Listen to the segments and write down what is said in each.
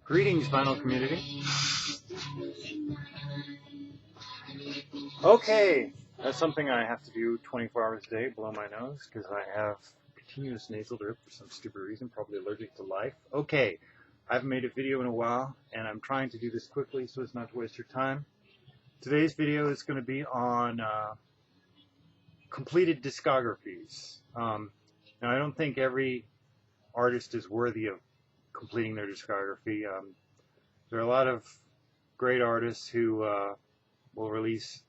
Greetings, vinyl community. Okay, that's something I have to do 24 hours a day, blow my nose, because I have continuous nasal drip for some stupid reason, probably allergic to life. Okay, I haven't made a video in a while, and I'm trying to do this quickly so as not to waste your time. Today's video is going to be on completed discographies. Now, I don't think every artist is worthy of completing their discography. There are a lot of great artists who will release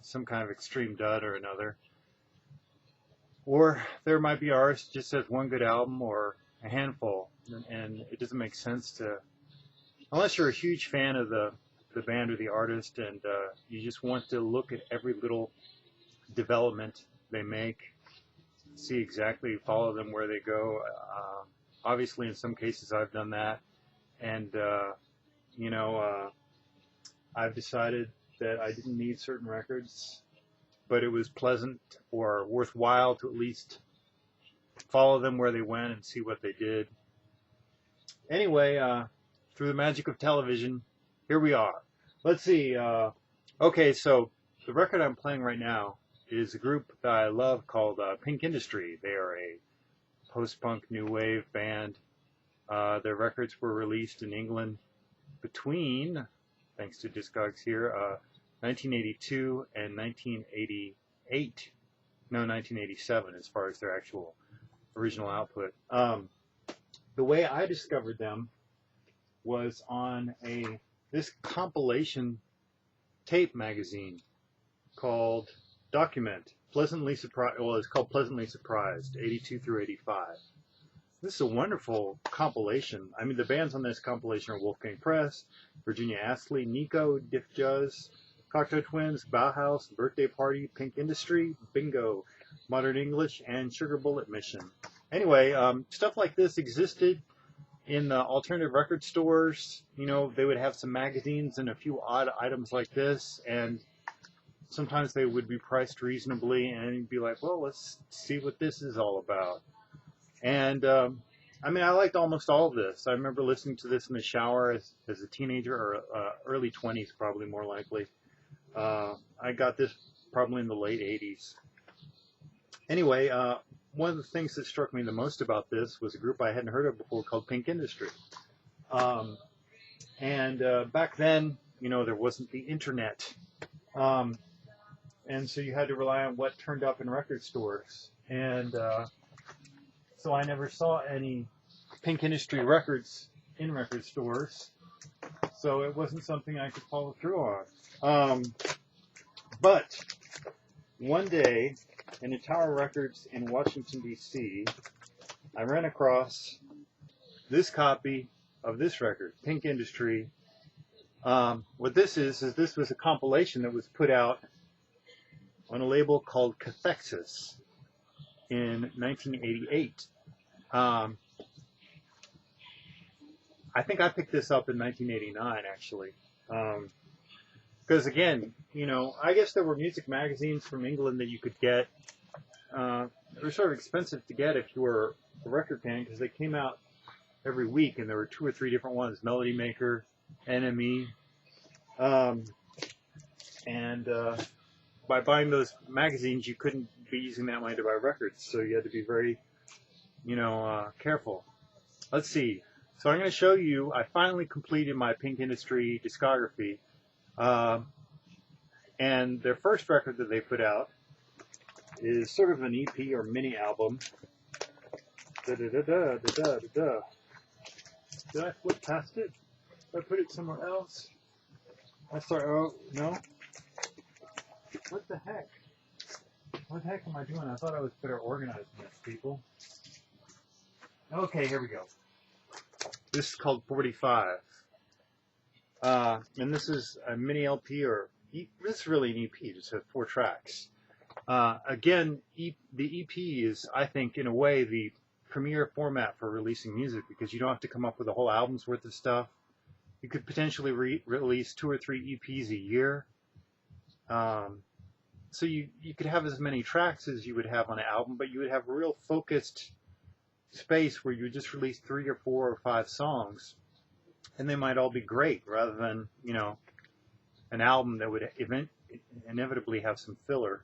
some kind of extreme dud or another. Or there might be artists just has one good album or a handful, and it doesn't make sense to, unless you're a huge fan of the band or the artist and you just want to look at every little development they make, see exactly, follow them where they go. Obviously, in some cases I've done that, and I've decided that I didn't need certain records, but it was pleasant or worthwhile to at least follow them where they went and see what they did. Anyway, through the magic of television, here we are. Let's see. Okay, so the record I'm playing right now is a group that I love called Pink Industry. They are a post-punk new wave band. Their records were released in England between, thanks to Discogs here, 1982 and 1988. No, 1987 as far as their actual original output. The way I discovered them was on this compilation tape magazine called Document. Pleasantly Surprised. Well, it's called Pleasantly Surprised, 82 through 85. This is a wonderful compilation. I mean, the bands on this compilation are Wolfgang Press, Virginia Astley, Nico, Diff Juz, Cocteau Twins, Bauhaus, Birthday Party, Pink Industry, Bingo, Modern English, and Sugar Bullet Mission. Anyway, stuff like this existed in the alternative record stores. You know, they would have some magazines and a few odd items like this, and sometimes they would be priced reasonably, and you'd be like, well, let's see what this is all about. And I mean, I liked almost all of this. I remember listening to this in the shower as a teenager, or early 20s probably more likely. I got this probably in the late 80s. Anyway, one of the things that struck me the most about this was a group I hadn't heard of before called Pink Industry. Back then, you know, there wasn't the internet. And so you had to rely on what turned up in record stores. And so I never saw any Pink Industry records in record stores. So it wasn't something I could follow through on. But one day in a Tower Records in Washington, D.C., I ran across this copy of this record, Pink Industry. What this is this was a compilation that was put out on a label called Cathexis in 1988. I think I picked this up in 1989, actually. Because again, you know, I guess there were music magazines from England that you could get. They were sort of expensive to get if you were a record fan, because they came out every week, and there were 2 or 3 different ones: Melody Maker, NME, by buying those magazines, you couldn't be using that money to buy records, so you had to be very, careful. Let's see. So I'm going to show you, I finally completed my Pink Industry discography, and their first record that they put out is sort of an EP or mini album. Did I flip past it? Did I put it somewhere else? Oh, no? What the heck? What the heck am I doing? I thought I was better organized than this, people. Okay, here we go. This is called 45. And this is a mini LP, or this is really an EP. It just has 4 tracks. Again, the EP is, I think, in a way, the premier format for releasing music, because you don't have to come up with a whole album's worth of stuff. You could potentially release 2 or 3 EPs a year. So you could have as many tracks as you would have on an album, but you would have a real focused space where you would just release 3 or 4 or 5 songs. and they might all be great rather than, an album that would inevitably have some filler.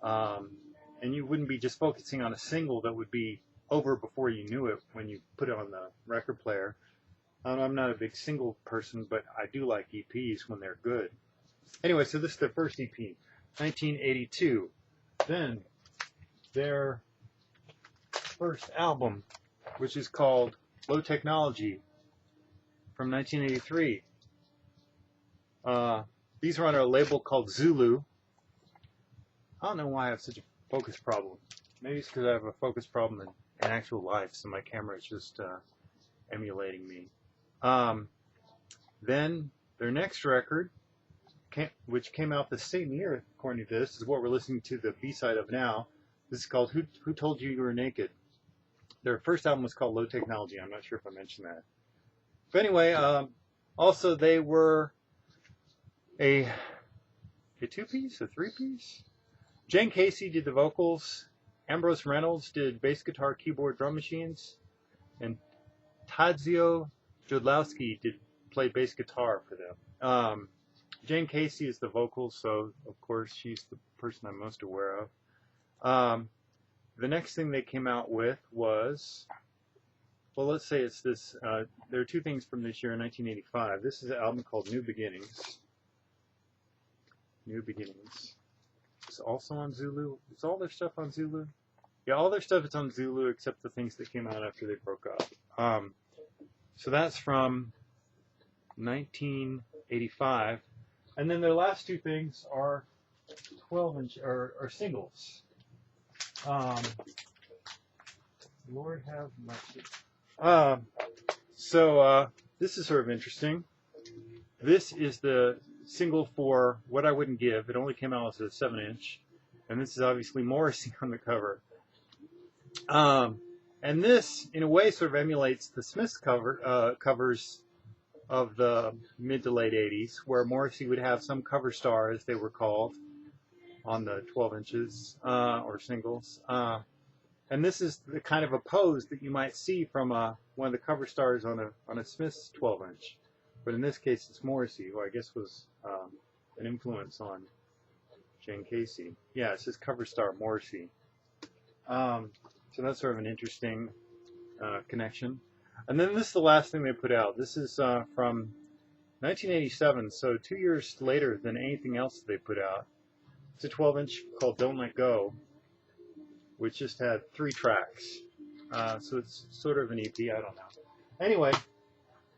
And you wouldn't be just focusing on a single that would be over before you knew it when you put it on the record player. I'm not a big single person, but I do like EPs when they're good. Anyway, so this is their first EP, 1982. Then their first album, which is called Low Technology, from 1983. These are on a label called Zulu. I don't know why I have such a focus problem. Maybe it's because I have a focus problem in actual life, so my camera is just emulating me. Then their next record, which came out the same year, according to this, is what we're listening to the B-side of now. This is called Who Told You You Were Naked? Their first album was called Low Technology. I'm not sure if I mentioned that. But anyway, also they were a two-piece, a three-piece? Jane Casey did the vocals. Ambrose Reynolds did bass guitar, keyboard, drum machines. And Tadzio Jodlowski played bass guitar for them. Jane Casey is the vocals, so of course she's the person I'm most aware of. The next thing they came out with was, well, let's say it's this. There are two things from this year in 1985. This is an album called New Beginnings. New Beginnings. It's also on Zulu. Is all their stuff on Zulu? Yeah, all their stuff is on Zulu except the things that came out after they broke up. So that's from 1985. And then their last two things are 12-inch or singles. Lord have mercy. So this is sort of interesting. This is the single for What I Wouldn't Give. It only came out as a 7-inch. And this is obviously Morrissey on the cover. And this, in a way, sort of emulates the Smiths covers of the mid to late 80s, where Morrissey would have some cover star, as they were called, on the 12 inches or singles. And this is the kind of a pose that you might see from one of the cover stars on a Smiths 12-inch. But in this case, it's Morrissey, who I guess was an influence on Jane Casey. Yeah, it says cover star Morrissey. So that's sort of an interesting connection. And then this is the last thing they put out. This is from 1987, so 2 years later than anything else they put out. It's a 12-inch called Don't Let Go, which just had 3 tracks. So it's sort of an EP, I don't know. Anyway,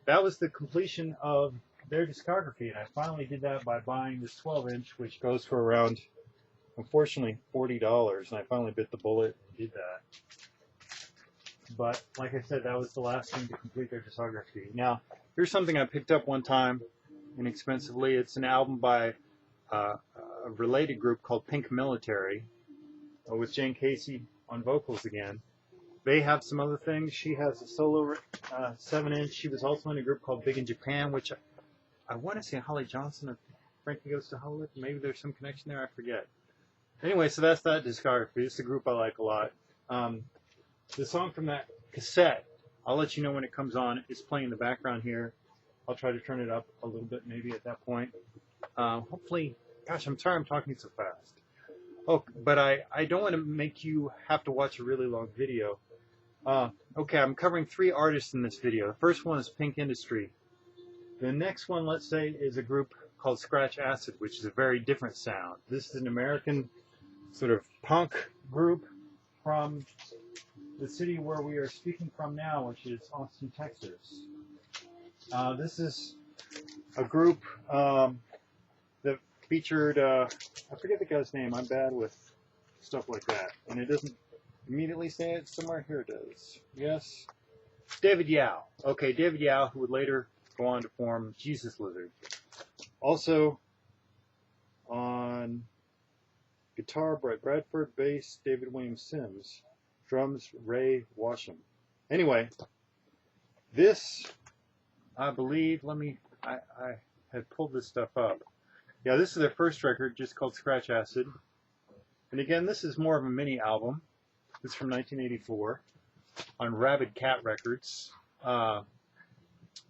that was the completion of their discography, and I finally did that by buying this 12-inch, which goes for around, unfortunately, $40, and I finally bit the bullet and did that. But, like I said, that was the last thing to complete their discography. Now, here's something I picked up one time inexpensively. It's an album by a related group called Pink Military, with Jane Casey on vocals again. They have some other things. She has a solo 7-inch. She was also in a group called Big in Japan, which I want to say Holly Johnson of Frankie Goes to Hollywood. Maybe there's some connection there. I forget. Anyway, so that's that discography. It's a group I like a lot. The song from that cassette, I'll let you know when it comes on. It's playing in the background here. I'll try to turn it up a little bit maybe at that point. Hopefully, gosh, I'm sorry I'm talking so fast. Oh, but I don't want to make you have to watch a really long video. Okay, I'm covering 3 artists in this video. The first one is Pink Industry. The next one, let's say, is a group called Scratch Acid, which is a very different sound. This is an American sort of punk group from the city where we are speaking from now, which is Austin, Texas. This is a group that featured, I forget the guy's name. I'm bad with stuff like that. And it doesn't immediately say it somewhere. Here it is. Yes. David Yao. Okay, David Yao, who would later go on to form Jesus Lizard. Also on guitar, Brett Bradford. Bass, David William Sims. Drums, Ray Washam. Anyway, this, I believe, I had pulled this stuff up. Yeah, this is their first record, just called Scratch Acid. And again, this is more of a mini album. It's from 1984 on Rabid Cat Records.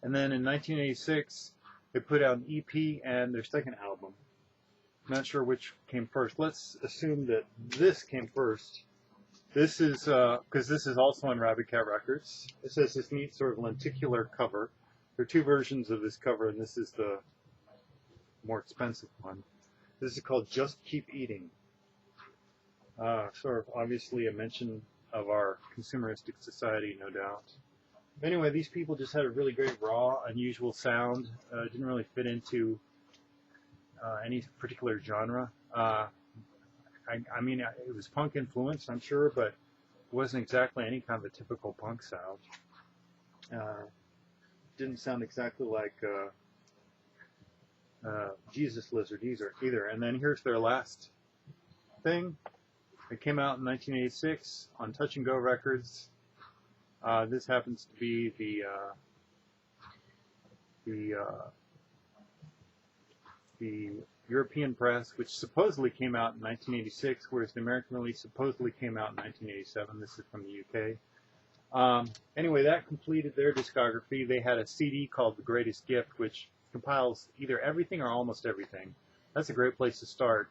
And then in 1986, they put out an EP and their second album. Not sure which came first. Let's assume that this came first. This is, because this is also on Rabbit Cat Records. This has this neat sort of lenticular cover. There are two versions of this cover, and this is the more expensive one. This is called Just Keep Eating. Sort of obviously a mention of our consumeristic society, no doubt. Anyway, these people just had a really great, raw, unusual sound. Didn't really fit into any particular genre. I mean, it was punk influenced, I'm sure, but it wasn't exactly any kind of a typical punk sound. Didn't sound exactly like Jesus Lizard either. And then here's their last thing. It came out in 1986 on Touch and Go Records. This happens to be the European press, which supposedly came out in 1986, whereas the American release supposedly came out in 1987. This is from the UK. Anyway, that completed their discography. They had a CD called The Greatest Gift, which compiles either everything or almost everything. That's a great place to start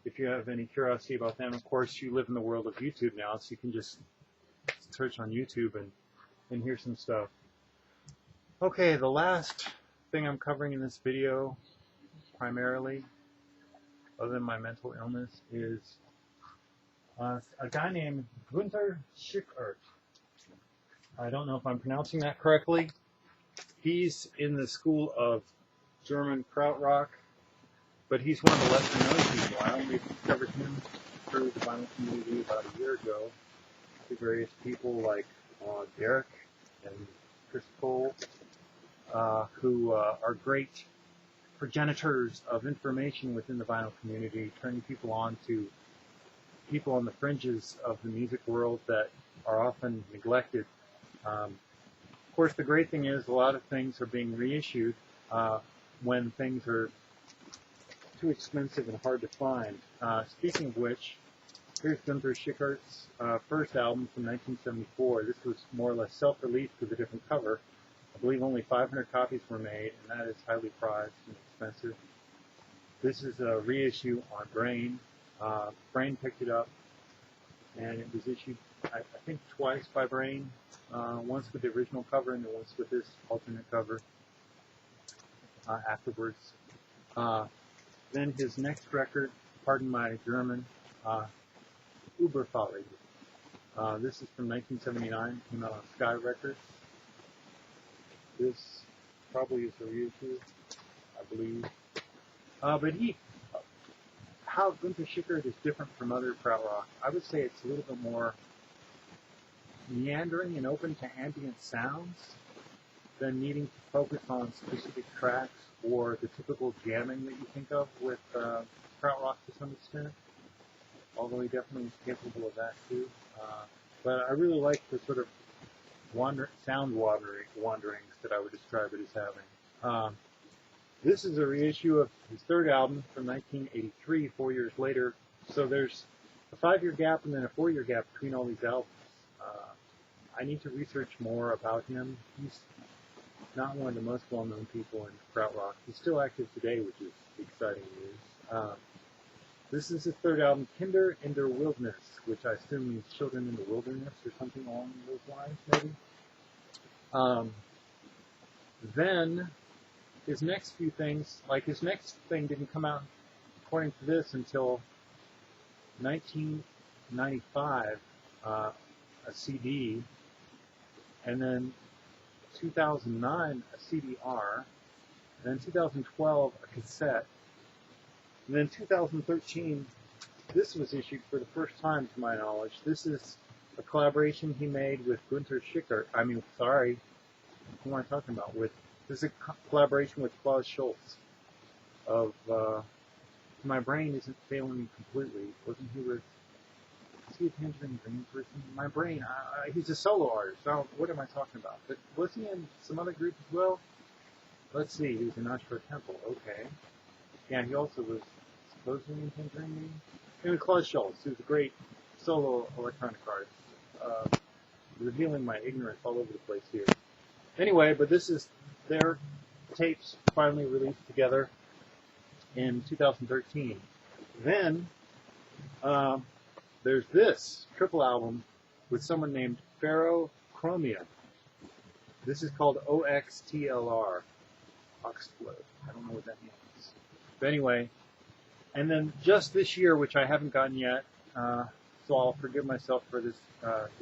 if you have any curiosity about them. Of course, you live in the world of YouTube now, so you can just search on YouTube and hear some stuff. Okay, the last thing I'm covering in this video, primarily, other than my mental illness, is a guy named Gunter Schickert. I don't know if I'm pronouncing that correctly. He's in the school of German krautrock, but he's one of the lesser known people. I only discovered him through the vinyl community about a year ago. The various people like Derek and Chris Cole, who are great progenitors of information within the vinyl community, turning people on to people on the fringes of the music world that are often neglected. Of course, the great thing is a lot of things are being reissued when things are too expensive and hard to find. Speaking of which, here's Gunter Schickert's first album from 1974. This was more or less self-released with a different cover. I believe only 500 copies were made, and that is highly prized and expensive. This is a reissue on Brain. Brain picked it up, and it was issued, I think, twice by Brain. Once with the original cover, and then once with this alternate cover afterwards. Then his next record, pardon my German, Überfällig. This is from 1979, came out on Sky Records. This probably is a reissue, I believe. But how Gunter Schickert is different from other krautrock, I would say it's a little bit more meandering and open to ambient sounds than needing to focus on specific tracks or the typical jamming that you think of with krautrock to some extent, although he definitely is capable of that too. But I really like the sort of sound wanderings that I would describe it as having. This is a reissue of his third album from 1983, 4 years later. So there's a 5-year gap and then a 4-year gap between all these albums. I need to research more about him. He's not one of the most well-known people in krautrock. He's still active today, which is exciting news. This is his third album, Kinder in der Wildnis, which I assume means children in the wilderness or something along those lines, maybe. Then his next few things, like his next thing didn't come out, according to this, until 1995, a CD, and then 2009, a CD-R, and then 2012, a cassette, and then 2013, this was issued for the first time, to my knowledge. This is a collaboration he made with Gunter Schickert. Who am I talking about? This is a collaboration with Klaus Schultz of My Brain Isn't Failing Me Completely. Wasn't he with, is he a Tangerine Dream person? My Brain, he's a solo artist. So what am I talking about? But was he in some other group as well? Let's see, he was in Ashra Temple. Okay. Yeah, he also was supposedly in Tangerine Dream. Anyway, Klaus Schultz, who's a great solo electronic artist. Revealing my ignorance all over the place here. Anyway, but this is their tapes finally released together in 2013. Then there's this triple album with someone named Ferrochromia. This is called OXTLR. Oxflip. I don't know what that means. But anyway, and then just this year, which I haven't gotten yet, so I'll forgive myself for this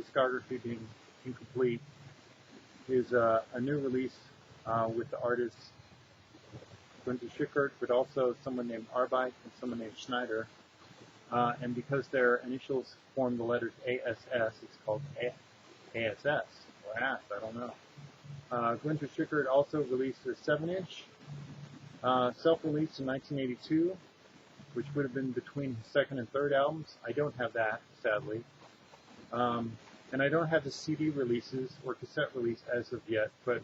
discography being incomplete, is a new release with the artists Gunter Schickert, but also someone named Arbeit and someone named Schneider. And because their initials form the letters ASS, it's called ASS, or ASS, I don't know. Gunter Schickert also released a 7-inch, self-released in 1982, which would have been between his second and third albums. I don't have that, sadly. And I don't have the CD releases or cassette release as of yet, but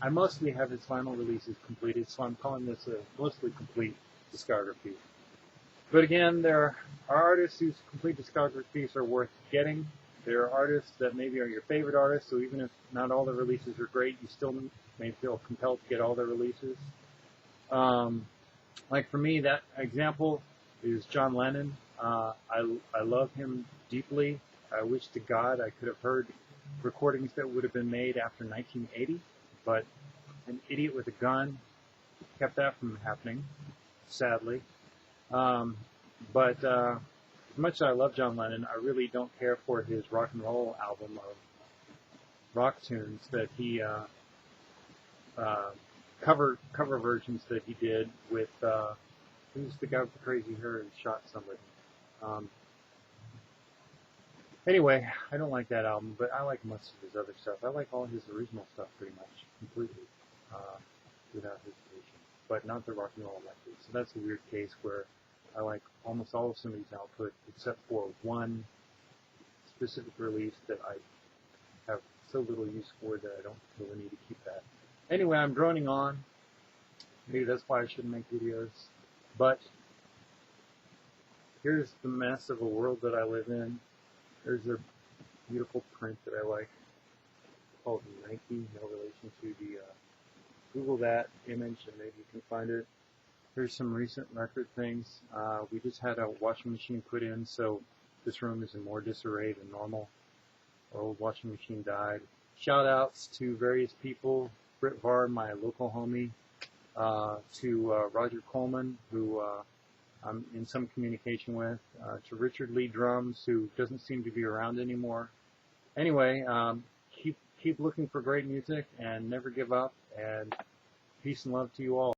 I mostly have his vinyl releases completed, so I'm calling this a mostly complete discography. But again, there are artists whose complete discographies are worth getting. There are artists that maybe are your favorite artists, so even if not all the releases are great, you still may feel compelled to get all their releases. Like for me, that example is John Lennon. I love him deeply. I wish to God I could have heard recordings that would have been made after 1980, but an idiot with a gun kept that from happening, sadly. But as much as I love John Lennon, I really don't care for his rock and roll album of rock tunes that he cover versions that he did with who's the guy with the crazy hair who shot somebody. Anyway, I don't like that album, but I like most of his other stuff. I like all his original stuff pretty much completely without hesitation, but not the rock and roll records. So that's a weird case where I like almost all of somebody's output except for one specific release that I have so little use for that I don't feel the need to keep that. Anyway, I'm droning on. Maybe that's why I shouldn't make videos. But here's the mess of a world that I live in. There's a beautiful print that I like called Nike, no relation to the, Google that image and maybe you can find it. Here's some recent record things. We just had a washing machine put in, so this room is in more disarray than normal. Our old washing machine died. Shout outs to various people, Britt Varr, my local homie, to Roger Coleman, who I'm in some communication with, to Richard Lee Drums, who doesn't seem to be around anymore. Anyway, keep looking for great music and never give up, and peace and love to you all.